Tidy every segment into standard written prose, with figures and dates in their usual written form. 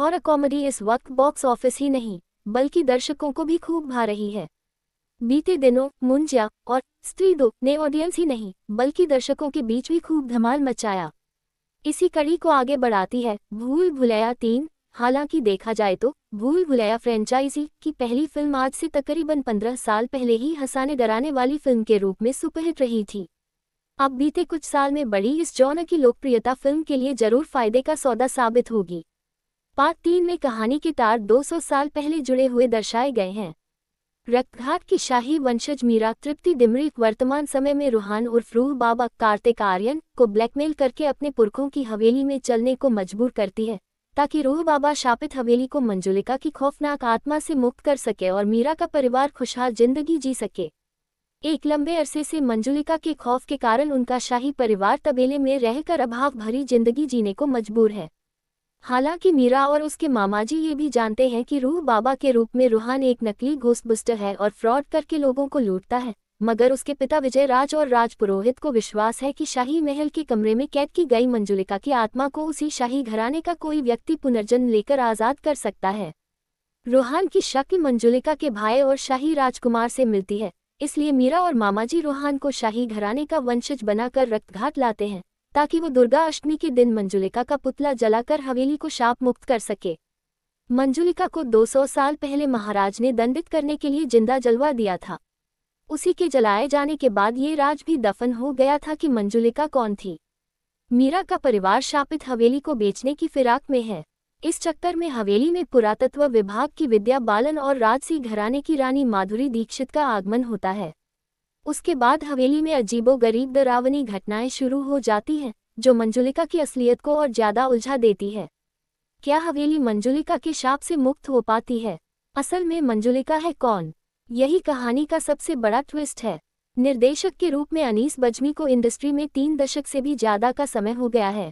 Horror comedy इस वक्त box office ही नहीं बल्कि दर्शकों को भी खूब भा रही है। बीते दिनों मुंजिया और स्त्री 2 ने ऑडियंस ही नहीं बल्कि दर्शकों के बीच भी खूब धमाल मचाया। इसी कड़ी को आगे बढ़ाती है भूल भुलैया 3। हालांकि देखा जाए तो भूल भुलैया फ्रेंचाइजी की पहली फिल्म आज से तकरीबन 15 साल पहले ही हंसाने डराने वाली फिल्म के रूप में सुपरहिट रही थी। अब बीते कुछ साल में बढ़ी इस जॉनर की लोकप्रियता फिल्म के लिए जरूर फायदे का सौदा साबित होगी। पार्ट 3 में कहानी के तार 200 साल पहले जुड़े हुए दर्शाए गए हैं। रक्तघाट की शाही वंशज मीरा तृप्ति डिमरी वर्तमान समय में रूहान उर्फ रूह बाबा कार्तिक आर्यन को ब्लैकमेल करके अपने पुरखों की हवेली में चलने को मजबूर करती है ताकि रूह बाबा शापित हवेली को मंजुलिका की खौफनाक आत्मा से मुक्त कर सके और मीरा का परिवार खुशहाल जिंदगी जी सके। एक लंबे अरसे से मंजुलिका के खौफ के कारण उनका शाही परिवार तबेले में रहकर अभाव भरी जिंदगी जीने को मजबूर है। हालांकि मीरा और उसके मामाजी ये भी जानते हैं कि रूह बाबा के रूप में रूहान एक नकली घोस्टबस्टर है और फ्रॉड करके लोगों को लूटता है, मगर उसके पिता विजय राज और राज पुरोहित को विश्वास है कि शाही महल के कमरे में कैद की गई मंजुलिका की आत्मा को उसी शाही घराने का कोई व्यक्ति पुनर्जन्म लेकर आजाद कर सकता है। रूहान की शक्ल मंजुलिका के भाई और शाही राजकुमार से मिलती है, इसलिए मीरा और मामाजी रूहान को शाही घराने का वंशज बनाकर रक्तघाट लाते हैं ताकि वो दुर्गा अष्टमी के दिन मंजुलिका का पुतला जलाकर हवेली को शाप मुक्त कर सके। मंजुलिका को 200 साल पहले महाराज ने दंडित करने के लिए जिंदा जलवा दिया था। उसी के जलाए जाने के बाद ये राज भी दफन हो गया था कि मंजुलिका कौन थी। मीरा का परिवार शापित हवेली को बेचने की फिराक में है। इस चक्कर में हवेली में पुरातत्व विभाग की विद्या बालन और राजसी घराने की रानी माधुरी दीक्षित का आगमन होता है। उसके बाद हवेली में अजीबोगरीब डरावनी घटनाएं शुरू हो जाती हैं जो मंजुलिका की असलियत को और ज्यादा उलझा देती है। क्या हवेली मंजुलिका के शाप से मुक्त हो पाती है? असल में मंजुलिका है कौन? यही कहानी का सबसे बड़ा ट्विस्ट है। निर्देशक के रूप में अनीस बज्मी को इंडस्ट्री में 3 दशक से भी ज्यादा का समय हो गया है।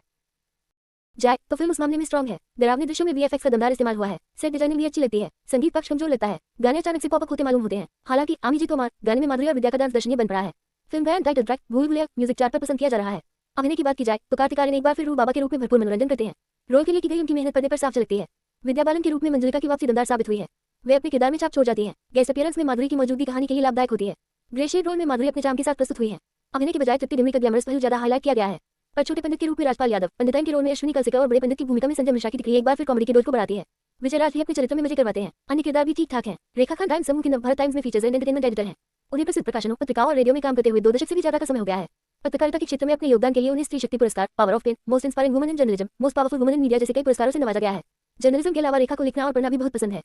जाए तो फिल्म उस मामले में स्ट्रॉन्ग है। डरावने दृश्यों में वीएफएक्स का दमदार इस्तेमाल हुआ है। सेट डिजाइनिंग भी अच्छी लगती है। संगीत पक्ष कमजोर लगता है। गाने अचानक से पॉपअप होते मालूम होते हैं। हालांकि आमी जी तोमार गाने में माधुरी और विद्या का डांस दर्शनीय बन पड़ा है। फिल्म का टाइटल ट्रैक भूल भुलैया म्यूजिक चार्ट पर पसंद किया जा रहा है। अभिनय की बात की जाए तो कार्तिक आर्यन एक बार फिर रूह बाबा के रूप में भरपूर मनोरंजन करते हैं। रोल के लिए की गई उनकी मेहनत पर्दे पर साफ झलकती है। विद्या बालन के रूप में मंजुलिका की वापसी दमदार साबित हुई है। वे अपने किरदार में छाप छोड़ जाती है। गेस्ट अपीयरेंस में माधुरी की मौजूदगी कहानी के लिए लाभदायक होती है। ग्रे शेड रोल में माधुरी अपने चाम के साथ प्रस्तुत हुई है। अभिनय के बजाय तृप्ति डिमरी का ग्लैमरस पहलू ज्यादा हाईलाइट किया गया है। पर छोटे पंडित के रूप में राजपाल यादव, पंडिताइन के रोल में अश्विनी कलसेकर और बड़े पंडित की भूमिका में संजय मिश्रा की दिक्री एक बार फिर कॉमेडी के डोज को बढ़ाती है। विजय राज भी अपने चरित्र में मजे करवाते हैं। अन्य किरदार भी ठीक ठाक हैं। रेखा खान टाइम्स समूह की नवभारत टाइम्स में फीचर्स एंड एंटरटेनमेंट एडिटर हैं। उन्हें प्रसिद्ध प्रकाशनों, पत्रिकाओं और रेडियो में काम करते हुए 2 दशक से भी ज्यादा का समय हो गया है। पत्रकारिता के क्षेत्र में अपने योगदान के लिए उन्हें Stree Shakti Puraskar, power of pen, most inspiring woman in journalism, most powerful woman in media जैसे कई पुरस्कारों से नवाजा गया है। जर्नलिज्म के अलावा रेखा को लिखना और पढ़ना भी बहुत पसंद है।